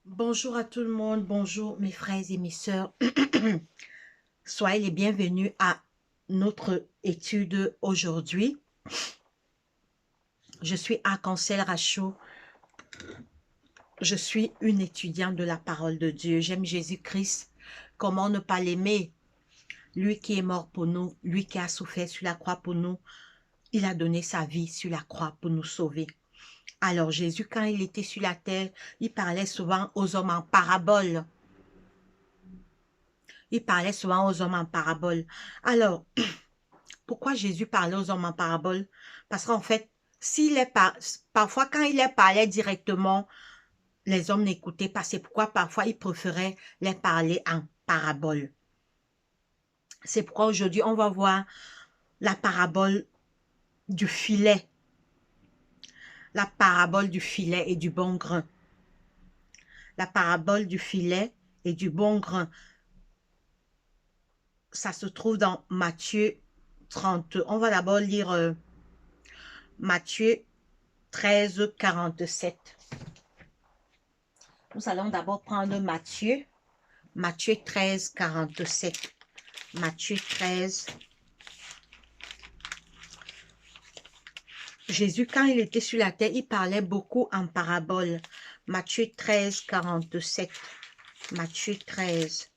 Bonjour à tout le monde, bonjour mes frères et mes sœurs. Soyez les bienvenus à notre étude aujourd'hui. Je suis Arc-en-Ciel Rachou. Je suis une étudiante de la parole de Dieu. J'aime Jésus-Christ. Comment ne pas l'aimer? Lui qui est mort pour nous, lui qui a souffert sur la croix pour nous. Il a donné sa vie sur la croix pour nous sauver. Alors Jésus, quand il était sur la terre, il parlait souvent aux hommes en parabole. Il parlait souvent aux hommes en parabole. Alors, pourquoi Jésus parlait aux hommes en parabole? Parce qu'en fait, parfois quand il les parlait directement, les hommes n'écoutaient pas. C'est pourquoi parfois il préférait les parler en parabole. C'est pourquoi aujourd'hui, on va voir la parabole du filet. La parabole du filet et du bon grain. La parabole du filet et du bon grain. Ça se trouve dans Matthieu 30. On va d'abord lire Matthieu 13, 47. Nous allons d'abord prendre Matthieu 13, 47. Matthieu 13. Jésus, quand il était sur la terre, il parlait beaucoup en parabole. Matthieu 13, 47. Matthieu 13.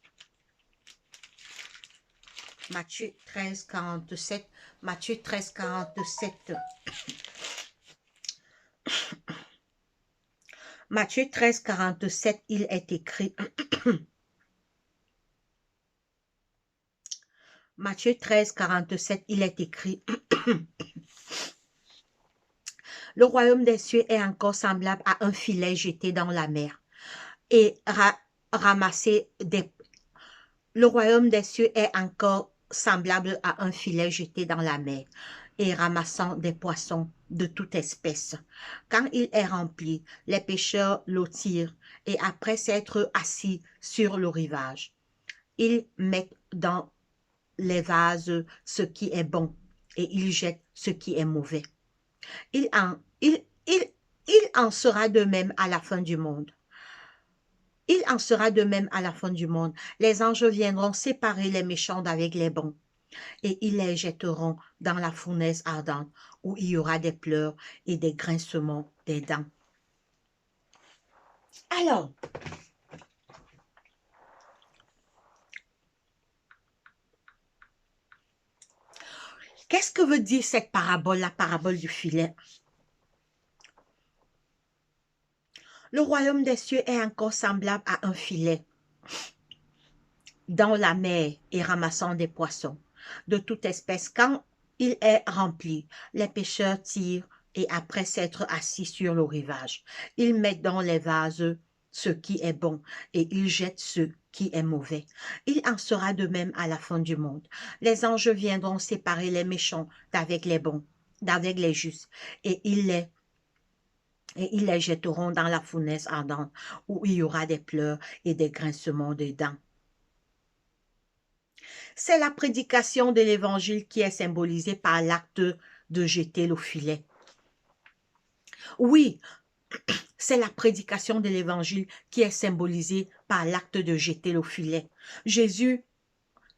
Matthieu 13, 47. Matthieu 13, 47. Matthieu 13, 47, il est écrit. Matthieu 13, 47, il est écrit. Le royaume des cieux est encore semblable à un filet jeté dans la mer et ramassé des... Le royaume des cieux est encore semblable à un filet jeté dans la mer et ramassant des poissons de toute espèce. Quand il est rempli, les pêcheurs l'eau tirent et après s'être assis sur le rivage, ils mettent dans les vases ce qui est bon et ils jettent ce qui est mauvais. Il en sera de même à la fin du monde. Il en sera de même à la fin du monde. Les anges viendront séparer les méchants d'avec les bons et ils les jetteront dans la fournaise ardente où il y aura des pleurs et des grincements des dents. Alors, qu'est-ce que veut dire cette parabole, la parabole du filet? Le royaume des cieux est encore semblable à un filet dans la mer et ramassant des poissons de toute espèce. Quand il est rempli, les pêcheurs tirent et après s'être assis sur le rivage, ils mettent dans les vases ce qui est bon et ils jettent ce qui est mauvais. Il en sera de même à la fin du monde. Les anges viendront séparer les méchants d'avec les bons, d'avec les justes, et ils les jetteront dans la fournaise ardente où il y aura des pleurs et des grincements de dents. C'est la prédication de l'évangile qui est symbolisée par l'acte de jeter le filet. Oui, c'est la prédication de l'évangile qui est symbolisée par l'acte de jeter le filet. Jésus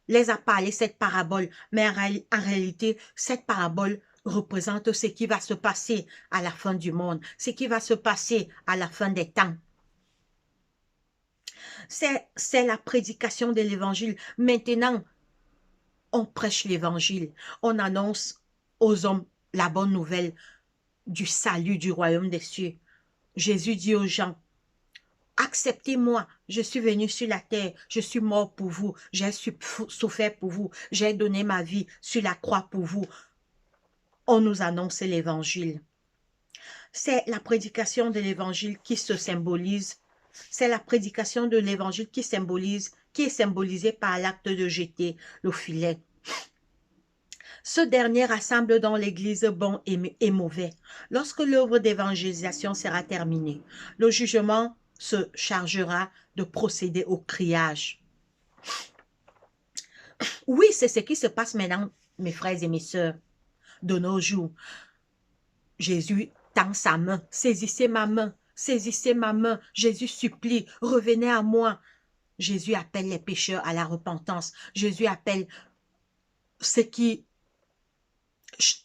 les a parlé cette parabole, mais en réalité, cette parabole représente ce qui va se passer à la fin du monde, ce qui va se passer à la fin des temps. C'est la prédication de l'évangile. Maintenant, on prêche l'évangile, on annonce aux hommes la bonne nouvelle du salut du royaume des cieux. Jésus dit aux gens, acceptez-moi, je suis venu sur la terre, je suis mort pour vous, j'ai souffert pour vous, j'ai donné ma vie sur la croix pour vous. On nous annonce l'évangile. C'est la prédication de l'évangile qui se symbolise, c'est la prédication de l'évangile qui est symbolisée par l'acte de jeter le filet. Ce dernier rassemble dans l'Église bon et mauvais. Lorsque l'œuvre d'évangélisation sera terminée, le jugement se chargera de procéder au criage. Oui, c'est ce qui se passe maintenant, mes frères et mes sœurs, de nos jours. Jésus tend sa main, saisissez ma main, saisissez ma main. Jésus supplie, revenez à moi. Jésus appelle les pécheurs à la repentance. Jésus appelle ceux qui...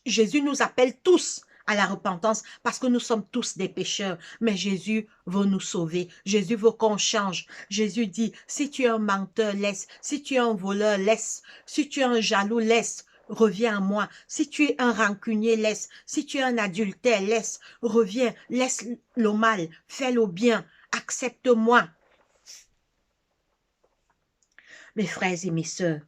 Jésus nous appelle tous à la repentance parce que nous sommes tous des pécheurs. Mais Jésus veut nous sauver. Jésus veut qu'on change. Jésus dit, si tu es un menteur, laisse. Si tu es un voleur, laisse. Si tu es un jaloux, laisse. Reviens à moi. Si tu es un rancunier, laisse. Si tu es un adultère, laisse. Reviens. Laisse le mal. Fais le bien. Accepte-moi. Mes frères et mes sœurs,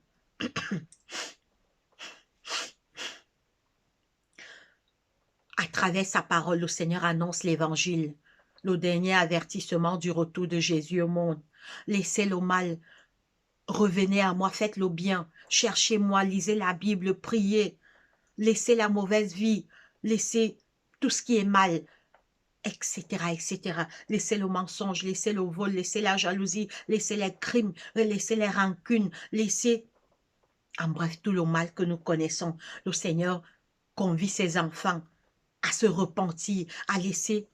à travers sa parole, le Seigneur annonce l'évangile, le dernier avertissement du retour de Jésus au monde. Laissez le mal, revenez à moi, faites le bien, cherchez-moi, lisez la Bible, priez, laissez la mauvaise vie, laissez tout ce qui est mal, etc., etc. Laissez le mensonge, laissez le vol, laissez la jalousie, laissez les crimes, laissez les rancunes, laissez, en bref, tout le mal que nous connaissons. Le Seigneur convie ses enfants à se repentir, à laisser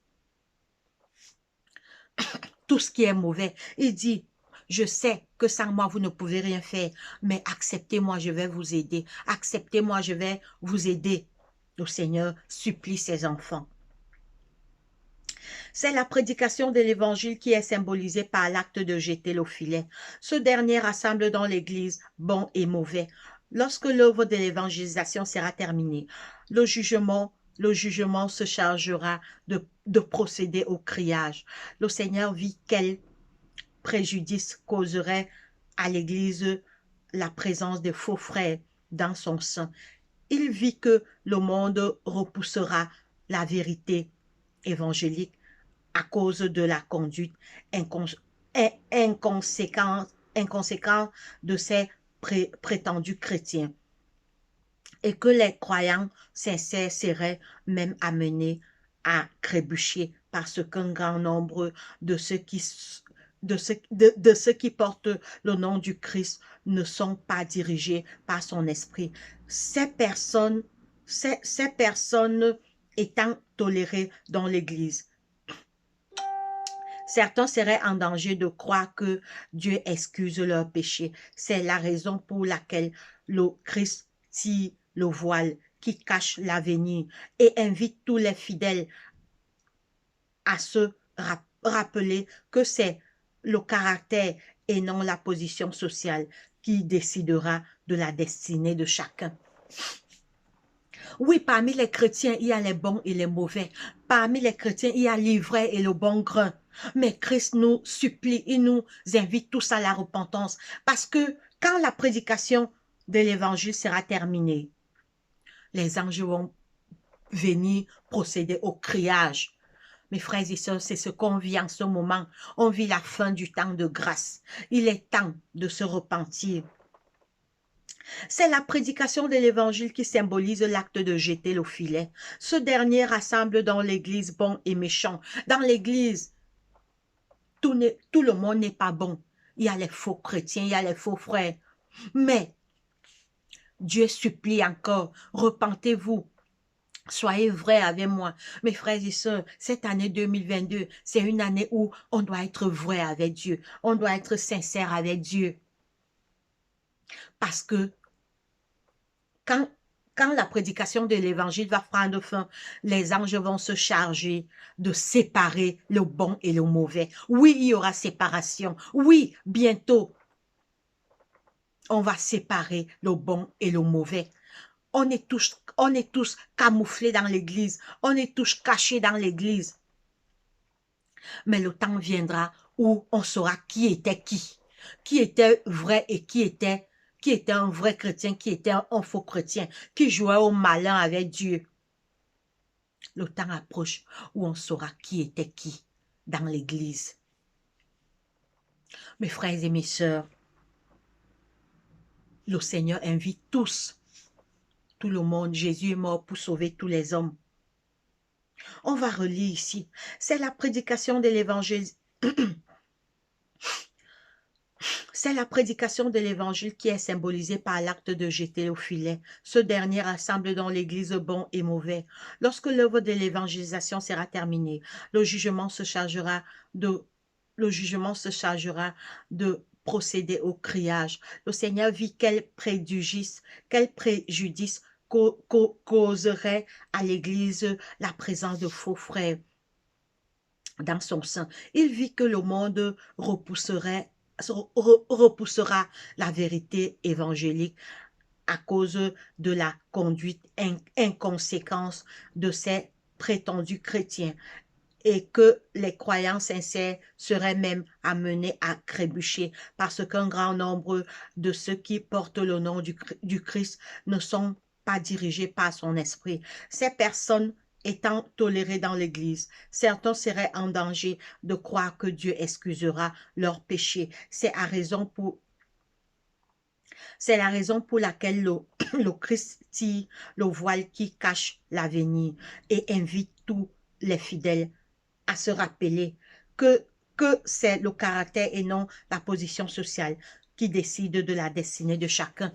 tout ce qui est mauvais. Il dit, je sais que sans moi, vous ne pouvez rien faire, mais acceptez-moi, je vais vous aider. Acceptez-moi, je vais vous aider. Le Seigneur supplie ses enfants. C'est la prédication de l'évangile qui est symbolisée par l'acte de jeter le filet. Ce dernier rassemble dans l'église bon et mauvais. Lorsque l'œuvre de l'évangélisation sera terminée, le jugement se chargera de procéder au criage. Le Seigneur vit quel préjudice causerait à l'Église la présence de faux frères dans son sein. Il vit que le monde repoussera la vérité évangélique à cause de la conduite inconséquente de ces prétendus chrétiens, et que les croyants sincères seraient même amenés à trébucher parce qu'un grand nombre de ceux qui portent le nom du Christ ne sont pas dirigés par son esprit. Ces personnes étant tolérées dans l'Église, certains seraient en danger de croire que Dieu excuse leurs péchés. C'est la raison pour laquelle le Christ tire le voile qui cache l'avenir et invite tous les fidèles à se rappeler que c'est le caractère et non la position sociale qui décidera de la destinée de chacun. Oui, parmi les chrétiens, il y a les bons et les mauvais. Parmi les chrétiens, il y a l'ivraie et le bon grain. Mais Christ nous supplie, il nous invite tous à la repentance. Parce que quand la prédication de l'évangile sera terminée, les anges vont venir procéder au criage. Mes frères et sœurs, c'est ce qu'on vit en ce moment. On vit la fin du temps de grâce. Il est temps de se repentir. C'est la prédication de l'évangile qui symbolise l'acte de jeter le filet. Ce dernier rassemble dans l'église bon et méchant. Dans l'église, tout le monde n'est pas bon. Il y a les faux chrétiens, il y a les faux frères. Mais Dieu supplie encore, repentez-vous. Soyez vrais avec moi. Mes frères et sœurs, cette année 2022, c'est une année où on doit être vrai avec Dieu. On doit être sincère avec Dieu. Parce que quand la prédication de l'évangile va prendre fin, les anges vont se charger de séparer le bon et le mauvais. Oui, il y aura séparation. Oui, bientôt, on va séparer le bon et le mauvais. On est tous camouflés dans l'église. On est tous cachés dans l'église. Mais le temps viendra où on saura qui était qui était vrai et qui était un vrai chrétien, qui était un faux chrétien, qui jouait au malin avec Dieu. Le temps approche où on saura qui était qui dans l'église. Mes frères et mes sœurs, le Seigneur invite tous, tout le monde. Jésus est mort pour sauver tous les hommes. On va relire ici. C'est la prédication de l'évangile. C'est la prédication de l'évangile qui est symbolisée par l'acte de jeter au filet. Ce dernier rassemble dans l'église bon et mauvais. Lorsque l'œuvre de l'évangélisation sera terminée, le jugement se chargera de, le jugement se chargera de procéder au criage. Le Seigneur vit quel préjudice causerait à l'église la présence de faux frères dans son sein. Il vit que le monde repoussera la vérité évangélique à cause de la conduite inconséquence de ces prétendus chrétiens et que les croyants sincères seraient même amenés à trébucher parce qu'un grand nombre de ceux qui portent le nom du Christ ne sont pas dirigés par son esprit. Ces personnes étant tolérées dans l'Église, certains seraient en danger de croire que Dieu excusera leurs péchés. C'est la raison pour laquelle le Christ tire le voile qui cache l'avenir et invite tous les fidèles à se rappeler que c'est le caractère et non la position sociale qui décide de la destinée de chacun.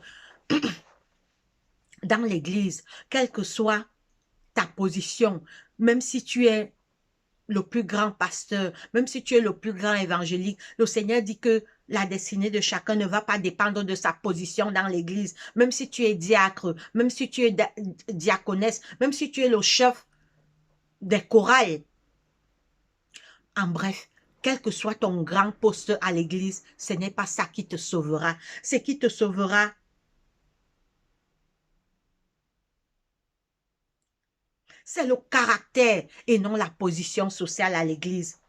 Dans l'Église, quelle que soit ta position, même si tu es le plus grand pasteur, même si tu es le plus grand évangélique, le Seigneur dit que la destinée de chacun ne va pas dépendre de sa position dans l'église. Même si tu es diacre, même si tu es diaconesse, même si tu es le chef des chorales. En bref, quel que soit ton grand poste à l'église, ce n'est pas ça qui te sauvera. Ce qui te sauvera, c'est le caractère et non la position sociale à l'église.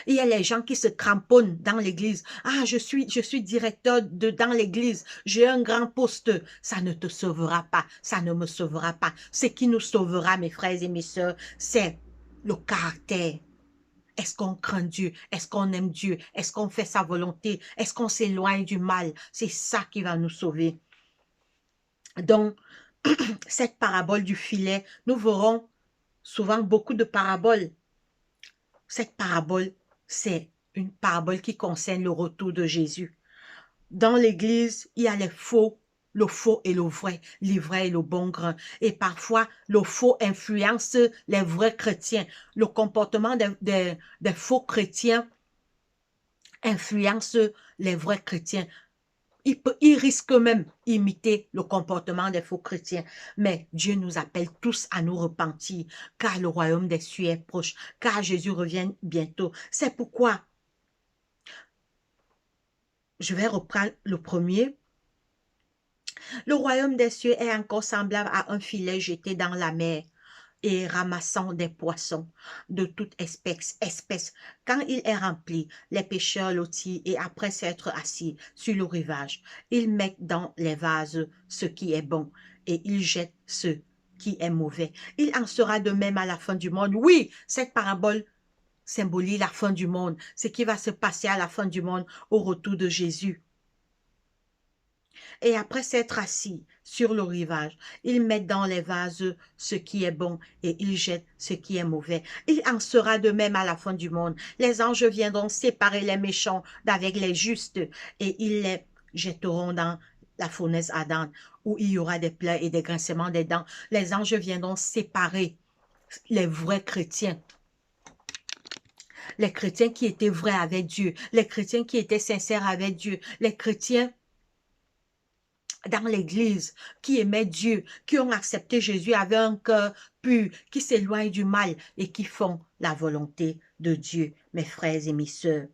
Il y a les gens qui se cramponnent dans l'église. Ah, je suis directeur dans l'église. J'ai un grand poste. Ça ne te sauvera pas. Ça ne me sauvera pas. Ce qui nous sauvera, mes frères et mes sœurs, c'est le caractère. Est-ce qu'on craint Dieu? Est-ce qu'on aime Dieu? Est-ce qu'on fait sa volonté? Est-ce qu'on s'éloigne du mal? C'est ça qui va nous sauver. Donc, cette parabole du filet, nous verrons souvent beaucoup de paraboles. Cette parabole, c'est une parabole qui concerne le retour de Jésus. Dans l'église, il y a le faux et le vrai et le bon grain. Et parfois, le faux influence les vrais chrétiens. Le comportement des faux chrétiens influence les vrais chrétiens. Il risque même d'imiter le comportement des faux chrétiens. Mais Dieu nous appelle tous à nous repentir, car le royaume des cieux est proche, car Jésus revient bientôt. C'est pourquoi je vais reprendre le premier. Le royaume des cieux est encore semblable à un filet jeté dans la mer et ramassant des poissons de toute espèce. Quand il est rempli, les pêcheurs le tirent et après s'être assis sur le rivage, ils mettent dans les vases ce qui est bon et ils jettent ce qui est mauvais. Il en sera de même à la fin du monde. Oui, cette parabole symbolise la fin du monde, ce qui va se passer à la fin du monde au retour de Jésus. Et après s'être assis sur le rivage, ils mettent dans les vases ce qui est bon et ils jettent ce qui est mauvais. Il en sera de même à la fin du monde. Les anges viendront séparer les méchants d'avec les justes et ils les jetteront dans la fournaise ardente où il y aura des pleurs et des grincements des dents. Les anges viendront séparer les vrais chrétiens. Les chrétiens qui étaient vrais avec Dieu, les chrétiens qui étaient sincères avec Dieu, les chrétiens dans l'église, qui aimaient Dieu, qui ont accepté Jésus avec un cœur pur, qui s'éloignent du mal et qui font la volonté de Dieu, mes frères et mes sœurs.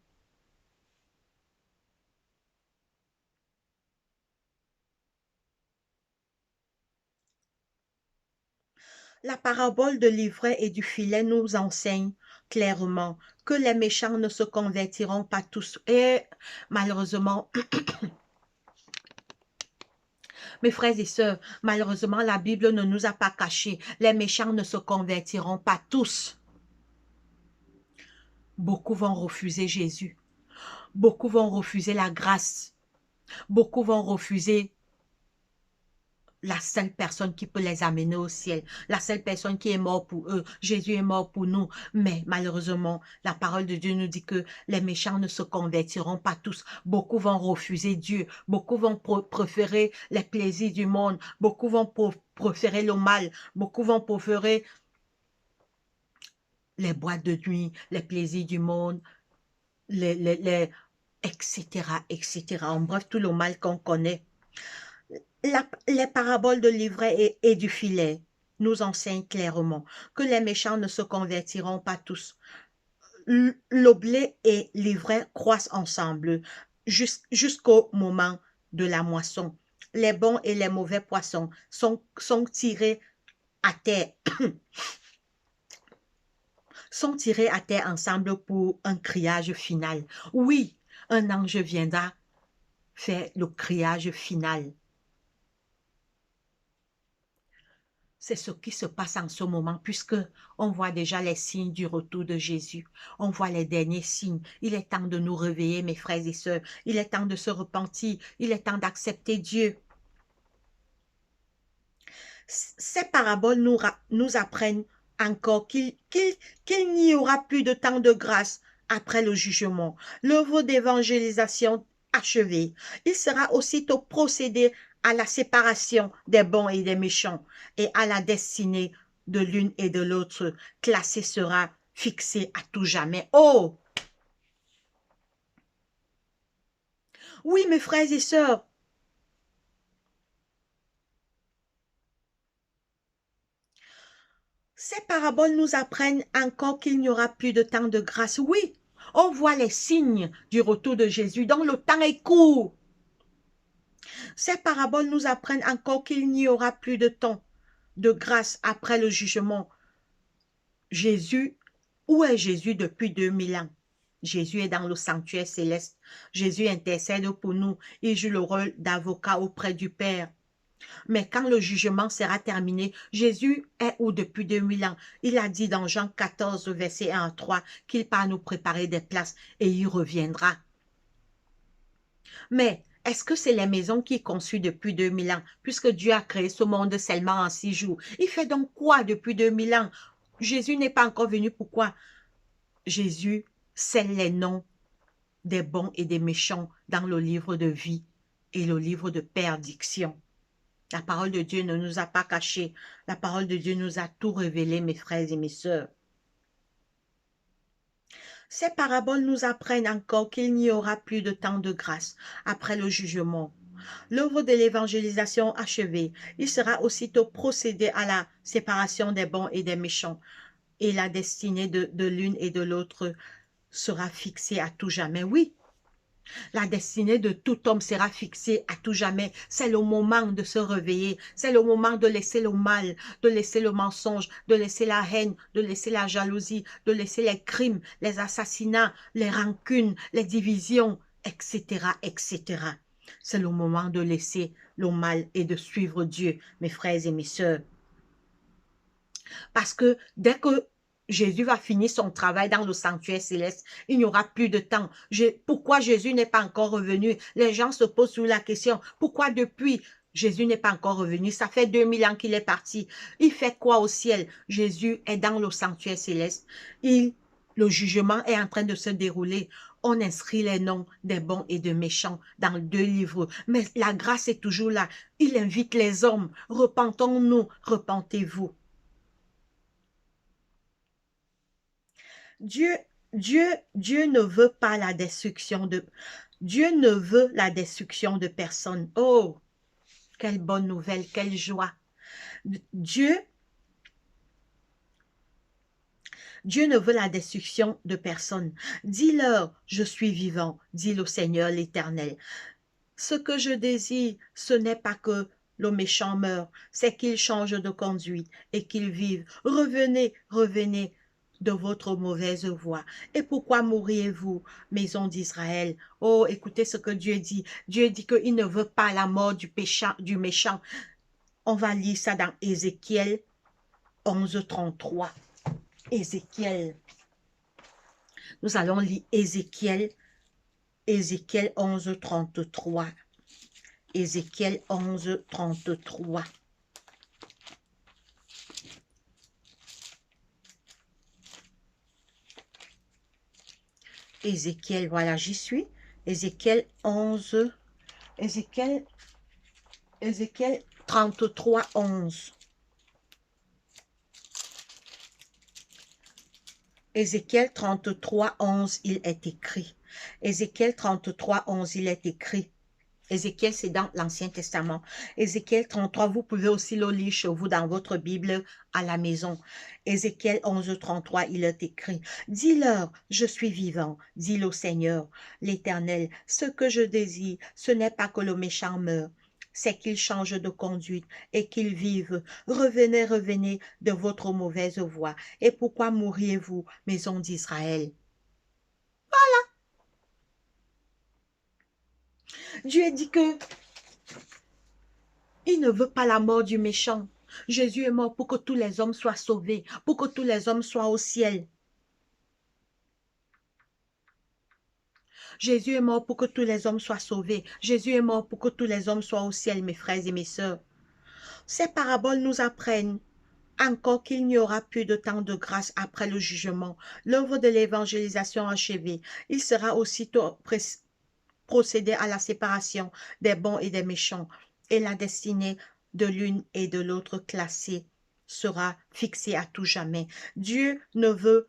La parabole de l'ivraie et du filet nous enseigne clairement que les méchants ne se convertiront pas tous. Et malheureusement, mes frères et sœurs, malheureusement, la Bible ne nous a pas caché. Les méchants ne se convertiront pas tous. Beaucoup vont refuser Jésus. Beaucoup vont refuser la grâce. Beaucoup vont refuser la seule personne qui peut les amener au ciel, la seule personne qui est morte pour eux. Jésus est mort pour nous. Mais malheureusement, la parole de Dieu nous dit que les méchants ne se convertiront pas tous. Beaucoup vont refuser Dieu. Beaucoup vont préférer les plaisirs du monde. Beaucoup vont préférer le mal. Beaucoup vont préférer les boîtes de nuit, les plaisirs du monde, etc., etc. En bref, tout le mal qu'on connaît. Les paraboles de l'ivraie et du filet nous enseignent clairement que les méchants ne se convertiront pas tous. Le blé et l'ivraie croissent ensemble jusqu'au moment de la moisson. Les bons et les mauvais poissons sont tirés à terre sont tirés à terre ensemble pour un criage final. Oui, un ange viendra faire le criage final. C'est ce qui se passe en ce moment, puisque on voit déjà les signes du retour de Jésus. On voit les derniers signes. Il est temps de nous réveiller, mes frères et sœurs. Il est temps de se repentir. Il est temps d'accepter Dieu. Ces paraboles nous apprennent encore qu'il n'y aura plus de temps de grâce après le jugement. L'œuvre d'évangélisation achevée, il sera aussitôt procédé à la séparation des bons et des méchants et à la destinée de l'une et de l'autre. Classée sera fixée à tout jamais. Oh! Oui, mes frères et sœurs, ces paraboles nous apprennent encore qu'il n'y aura plus de temps de grâce. Oui, on voit les signes du retour de Jésus, donc le temps est court. Ces paraboles nous apprennent encore qu'il n'y aura plus de temps de grâce après le jugement. Jésus, où est Jésus depuis 2000 ans? Jésus est dans le sanctuaire céleste. Jésus intercède pour nous. Il joue le rôle d'avocat auprès du Père. Mais quand le jugement sera terminé, Jésus est où depuis 2000 ans? Il a dit dans Jean 14, verset 1 à 3, qu'il part nous préparer des places et il reviendra. Mais est-ce que c'est les maisons qui sont conçues depuis 2000 ans, puisque Dieu a créé ce monde seulement en 6 jours? Il fait donc quoi depuis 2000 ans? Jésus n'est pas encore venu. Pourquoi? Jésus scelle les noms des bons et des méchants dans le livre de vie et le livre de perdition. La parole de Dieu ne nous a pas cachés. La parole de Dieu nous a tout révélé, mes frères et mes sœurs. Ces paraboles nous apprennent encore qu'il n'y aura plus de temps de grâce après le jugement. L'œuvre de l'évangélisation achevée, il sera aussitôt procédé à la séparation des bons et des méchants, et la destinée de l'une et de l'autre sera fixée à tout jamais. Oui, la destinée de tout homme sera fixée à tout jamais. C'est le moment de se réveiller. C'est le moment de laisser le mal, de laisser le mensonge, de laisser la haine, de laisser la jalousie, de laisser les crimes, les assassinats, les rancunes, les divisions, etc., etc. C'est le moment de laisser le mal et de suivre Dieu, mes frères et mes sœurs. Parce que dès que Jésus va finir son travail dans le sanctuaire céleste, il n'y aura plus de temps. Pourquoi Jésus n'est pas encore revenu? Les gens se posent sur la question, pourquoi depuis Jésus n'est pas encore revenu? Ça fait 2000 ans qu'il est parti. Il fait quoi au ciel? Jésus est dans le sanctuaire céleste. Le jugement est en train de se dérouler. On inscrit les noms des bons et des méchants dans 2 livres. Mais la grâce est toujours là. Il invite les hommes. Repentons-nous, repentez-vous. Dieu ne veut pas la destruction de... Dieu ne veut la destruction de personne. Oh, quelle bonne nouvelle, quelle joie. Dieu ne veut la destruction de personne. Dis-leur, je suis vivant, dit le Seigneur l'Éternel. Ce que je désire, ce n'est pas que le méchant meure, c'est qu'il change de conduite et qu'il vive. Revenez, revenez de votre mauvaise voie. Et pourquoi mourriez-vous, maison d'Israël? Oh, écoutez ce que Dieu dit. Dieu dit qu'il ne veut pas la mort du méchant. On va lire ça dans Ézéchiel 11, 33. Ézéchiel. Nous allons lire Ézéchiel 11, 33. Ézéchiel 11, 33. Ézéchiel, voilà, j'y suis. Ézéchiel 11, Ézéchiel 33, 11. Ézéchiel 33, 11, il est écrit. Ézéchiel 33, 11, il est écrit. Ézéchiel, c'est dans l'Ancien Testament. Ézéchiel 33, vous pouvez aussi le lire chez vous dans votre Bible à la maison. Ézéchiel 11, 33, il est écrit. Dis-leur, je suis vivant, dit le Seigneur, l'Éternel. Ce que je désire, ce n'est pas que le méchant meure, c'est qu'il change de conduite et qu'il vive. Revenez, revenez de votre mauvaise voie. Et pourquoi mourriez-vous, maison d'Israël? Dieu dit que il ne veut pas la mort du méchant. Jésus est mort pour que tous les hommes soient sauvés, pour que tous les hommes soient au ciel. Jésus est mort pour que tous les hommes soient sauvés. Jésus est mort pour que tous les hommes soient au ciel, mes frères et mes sœurs. Ces paraboles nous apprennent encore qu'il n'y aura plus de temps de grâce après le jugement. L'œuvre de l'évangélisation achevée, il sera aussitôt procédé à la séparation des bons et des méchants, et la destinée de l'une et de l'autre classée sera fixée à tout jamais. Dieu ne veut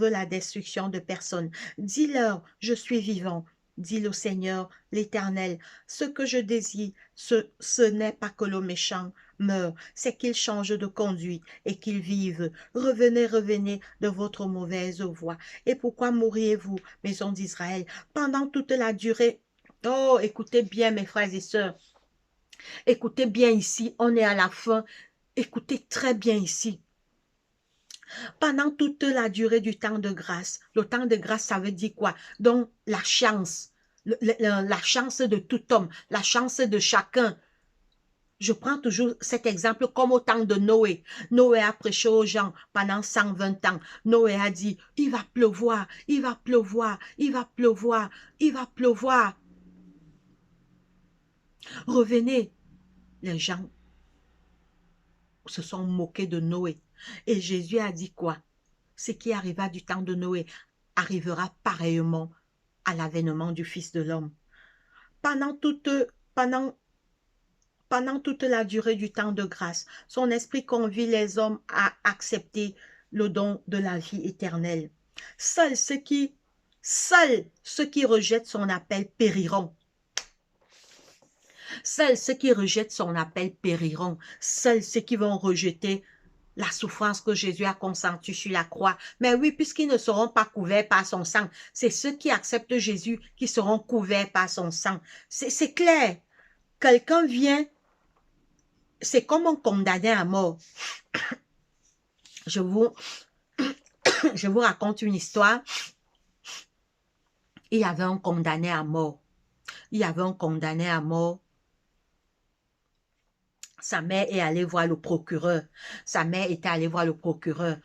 la destruction de personne. Dis-leur, je suis vivant, dit le Seigneur, l'Éternel. Ce que je désire, ce n'est pas que le méchant meure, c'est qu'il change de conduite et qu'il vive. Revenez, revenez de votre mauvaise voie. Et pourquoi mourriez-vous, maison d'Israël, pendant toute la durée? Oh, écoutez bien, mes frères et sœurs. Écoutez bien ici, on est à la fin. Écoutez très bien ici. Pendant toute la durée du temps de grâce, le temps de grâce, ça veut dire quoi? Donc, la chance, la chance de tout homme, la chance de chacun. Je prends toujours cet exemple comme au temps de Noé. Noé a prêché aux gens pendant 120 ans. Noé a dit, il va pleuvoir, il va pleuvoir, il va pleuvoir, il va pleuvoir. Revenez. Les gens se sont moqués de Noé. Et Jésus a dit quoi? Ce qui arriva du temps de Noé arrivera pareillement à l'avènement du Fils de l'homme. Pendant toute la durée du temps de grâce, son esprit convie les hommes à accepter le don de la vie éternelle. Seuls ceux qui rejettent son appel périront. Seuls ceux qui rejettent son appel périront. Seuls ceux qui vont rejeter la souffrance que Jésus a consentie sur la croix. Mais oui, puisqu'ils ne seront pas couverts par son sang, c'est ceux qui acceptent Jésus qui seront couverts par son sang. C'est clair. Quelqu'un vient, c'est comme un condamné à mort. Je vous raconte une histoire. Il y avait un condamné à mort. Il y avait un condamné à mort. Sa mère est allée voir le procureur. Sa mère était allée voir le procureur.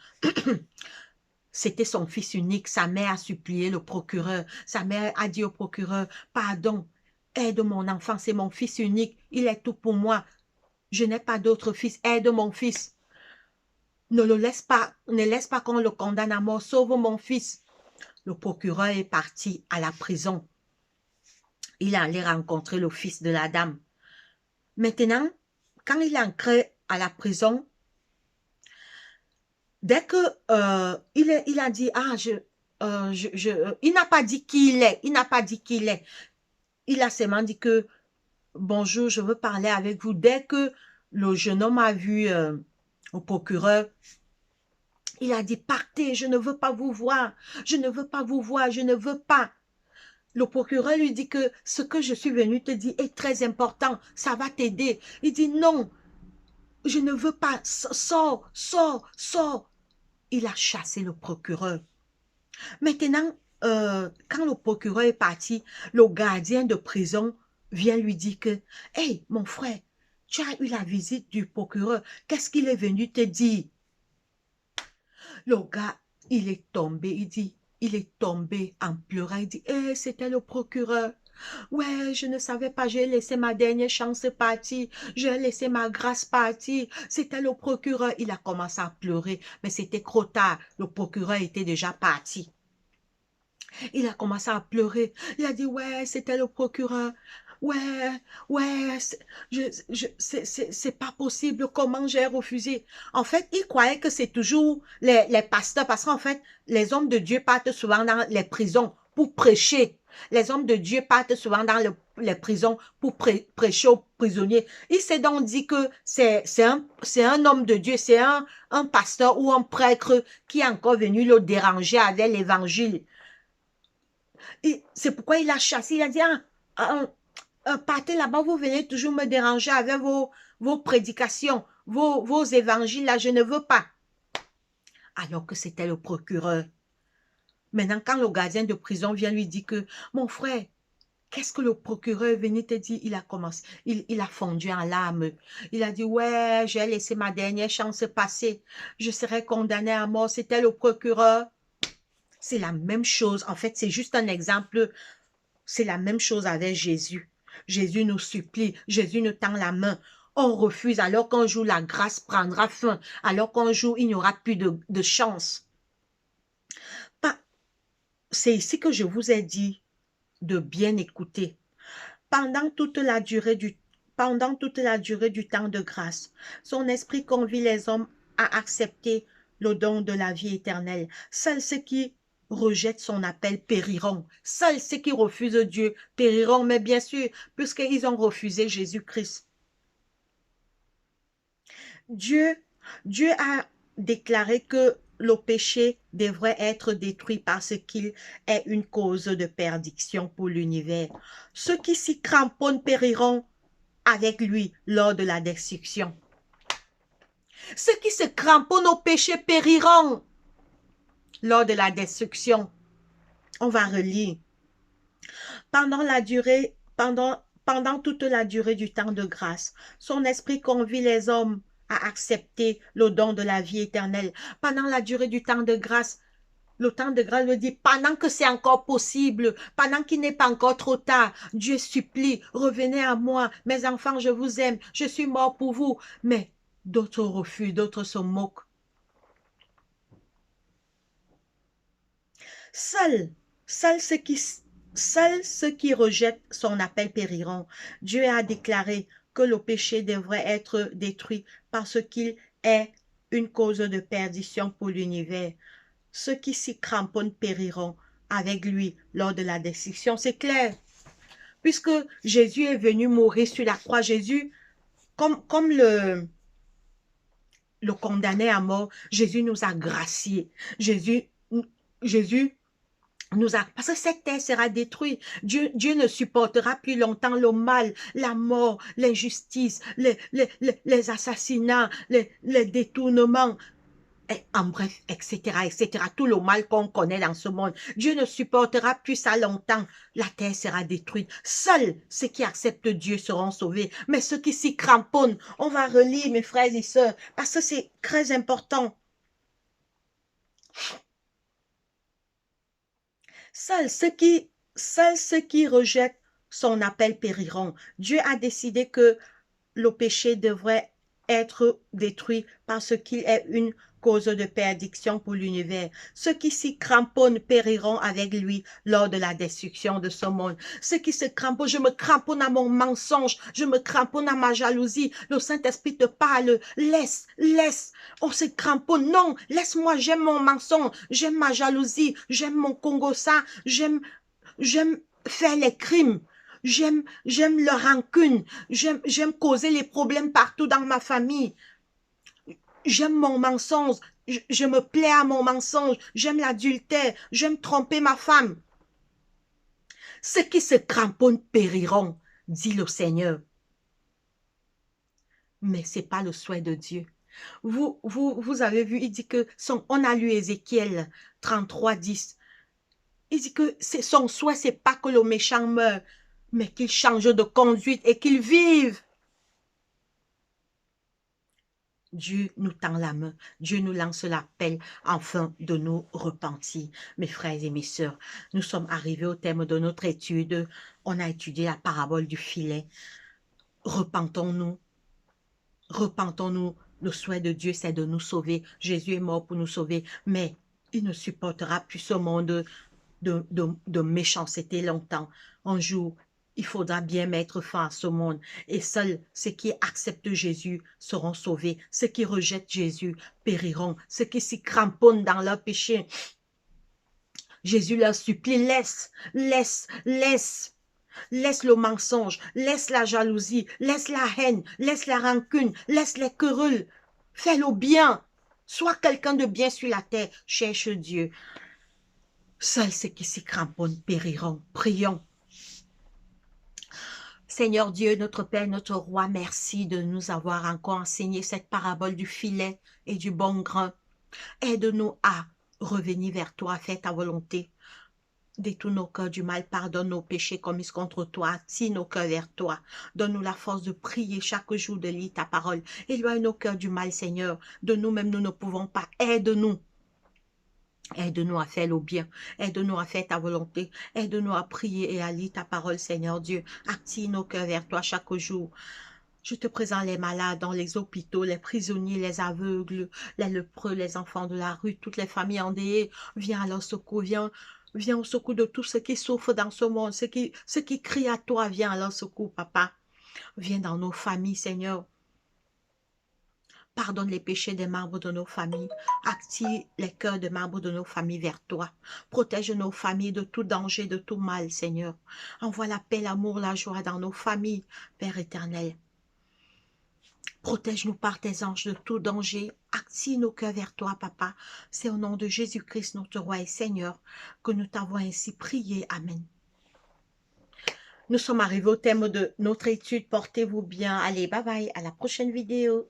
C'était son fils unique. Sa mère a supplié le procureur. Sa mère a dit au procureur, pardon, aide mon enfant, c'est mon fils unique. Il est tout pour moi. Je n'ai pas d'autre fils. Aide mon fils. Ne laisse pas qu'on le condamne à mort. Sauve mon fils. Le procureur est parti à la prison. Il est allé rencontrer le fils de la dame. Maintenant, quand il est entré à la prison, dès que il a dit, ah, il n'a pas dit qui il est, il n'a pas dit qui il est. Il a seulement dit que, bonjour, je veux parler avec vous. Dès que le jeune homme a vu au procureur, il a dit, partez, je ne veux pas vous voir, je ne veux pas vous voir, je ne veux pas. Le procureur lui dit que ce que je suis venu te dire est très important, ça va t'aider. Il dit, non, je ne veux pas, sors, sors, sors. Il a chassé le procureur. Maintenant, quand le procureur est parti, le gardien de prison vient lui dire que, « Hey, mon frère, tu as eu la visite du procureur, qu'est-ce qu'il est venu te dire? » Le gars, il est tombé, il est tombé en pleurant, il dit, « Hey, c'était le procureur. Ouais, je ne savais pas, j'ai laissé ma dernière chance partir, j'ai laissé ma grâce partir. C'était le procureur, il a commencé à pleurer, mais c'était trop tard, le procureur était déjà parti. Il a commencé à pleurer, il a dit, ouais, c'était le procureur. Ouais, ouais, c'est pas possible, comment j'ai refusé. En fait, il croyait que c'est toujours les pasteurs, parce qu'en fait, les hommes de Dieu partent souvent dans les prisons pour prêcher. Les hommes de Dieu partent souvent dans les prisons pour prêcher aux prisonniers. Il s'est donc dit que c'est un homme de Dieu, c'est un pasteur ou un prêtre qui est encore venu le déranger avec l'évangile. C'est pourquoi il a chassé, il a dit, partez là-bas, vous venez toujours me déranger avec vos prédications, vos évangiles, là, je ne veux pas. Alors que c'était le procureur. Maintenant, quand le gardien de prison vient lui dire que, mon frère, qu'est-ce que le procureur est venu te dire? Il a commencé, il a fondu en larmes. Il a dit, ouais, j'ai laissé ma dernière chance passer. Je serai condamné à mort. C'était le procureur. C'est la même chose. En fait, c'est juste un exemple. C'est la même chose avec Jésus. Jésus nous supplie, Jésus nous tend la main. On refuse alors qu'un jour la grâce prendra fin, alors qu'un jour il n'y aura plus de chance. C'est ici que je vous ai dit de bien écouter. Pendant toute la durée du temps de grâce, son esprit convie les hommes à accepter le don de la vie éternelle. Seuls ceux qui rejettent son appel périront. Seuls ceux qui refusent Dieu périront, mais bien sûr, puisqu'ils ont refusé Jésus-Christ. Dieu a déclaré que le péché devrait être détruit parce qu'il est une cause de perdition pour l'univers. Ceux qui s'y cramponnent périront avec lui lors de la destruction. Ceux qui se cramponnent au péché périront lors de la destruction. On va relire. Pendant toute la durée du temps de grâce, son esprit convie les hommes à accepter le don de la vie éternelle. Pendant la durée du temps de grâce, le temps de grâce me dit, pendant que c'est encore possible, pendant qu'il n'est pas encore trop tard, Dieu supplie, revenez à moi, mes enfants, je vous aime, je suis mort pour vous. Mais d'autres refusent, d'autres se moquent. Seuls ceux qui rejettent son appel périront. Dieu a déclaré que le péché devrait être détruit parce qu'il est une cause de perdition pour l'univers. Ceux qui s'y cramponnent périront avec lui lors de la destruction. C'est clair. Puisque Jésus est venu mourir sur la croix, Jésus, comme le condamné à mort, Jésus nous a graciés. Jésus nous a, parce que cette terre sera détruite. Dieu ne supportera plus longtemps le mal, la mort, l'injustice, les assassinats, les détournements, en bref, etc., etc., tout le mal qu'on connaît dans ce monde. Dieu ne supportera plus ça longtemps. La terre sera détruite. Seuls ceux qui acceptent Dieu seront sauvés. Mais ceux qui s'y cramponnent, on va relire, mes frères et sœurs, parce que c'est très important. Seuls ceux qui rejettent son appel périront. Dieu a décidé que le péché devrait être détruit parce qu'il est une cause de perdition pour l'univers. Ceux qui s'y cramponnent périront avec lui lors de la destruction de ce monde. Ceux qui se cramponnent, je me cramponne à mon mensonge, je me cramponne à ma jalousie. Le Saint-Esprit te parle, laisse. On se cramponne, non, laisse-moi, j'aime mon mensonge, j'aime ma jalousie, j'aime mon congossa, j'aime faire les crimes. J'aime leur rancune. J'aime causer les problèmes partout dans ma famille. J'aime mon mensonge. Je me plais à mon mensonge. J'aime l'adultère. J'aime tromper ma femme. Ceux qui se cramponnent périront, dit le Seigneur. Mais ce n'est pas le souhait de Dieu. Vous avez vu, il dit que on a lu Ézéchiel 33, 10. Il dit que son souhait, ce n'est pas que le méchant meure, mais qu'il change de conduite et qu'il vive. Dieu nous tend la main. Dieu nous lance l'appel afin de nous repentir. Mes frères et mes sœurs, nous sommes arrivés au terme de notre étude. On a étudié la parabole du filet. Repentons-nous. Repentons-nous. Le souhait de Dieu, c'est de nous sauver. Jésus est mort pour nous sauver, mais il ne supportera plus ce monde de méchanceté longtemps. Un jour, il faudra bien mettre fin à ce monde. Et seuls ceux qui acceptent Jésus seront sauvés. Ceux qui rejettent Jésus périront. Ceux qui s'y cramponnent dans leur péché, Jésus leur supplie, laisse le mensonge, laisse la jalousie, laisse la haine, laisse la rancune, laisse les querelles. Fais le bien. Sois quelqu'un de bien sur la terre. Cherche Dieu. Seuls ceux qui s'y cramponnent périront. Prions. Seigneur Dieu, notre Père, notre Roi, merci de nous avoir encore enseigné cette parabole du filet et du bon grain. Aide-nous à revenir vers toi, fais ta volonté. Détourne nos cœurs du mal, pardonne nos péchés commis contre toi, attire nos cœurs vers toi. Donne-nous la force de prier chaque jour, de lire ta parole. Éloigne nos cœurs du mal, Seigneur. De nous-mêmes, nous ne pouvons pas. Aide-nous. Aide-nous à faire le bien. Aide-nous à faire ta volonté. Aide-nous à prier et à lire ta parole, Seigneur Dieu. Attire nos cœurs vers toi chaque jour. Je te présente les malades dans les hôpitaux, les prisonniers, les aveugles, les lépreux, les enfants de la rue, toutes les familles endeuillées. Viens à leur secours, viens au secours de tous ceux qui souffrent dans ce monde, ceux qui crient à toi, viens à leur secours, papa. Viens dans nos familles, Seigneur. Pardonne les péchés des membres de nos familles. Active les cœurs des membres de nos familles vers toi. Protège nos familles de tout danger, de tout mal, Seigneur. Envoie la paix, l'amour, la joie dans nos familles, Père éternel. Protège-nous par tes anges de tout danger. Active nos cœurs vers toi, papa. C'est au nom de Jésus-Christ, notre Roi et Seigneur, que nous t'avons ainsi prié. Amen. Nous sommes arrivés au terme de notre étude. Portez-vous bien. Allez, bye bye. À la prochaine vidéo.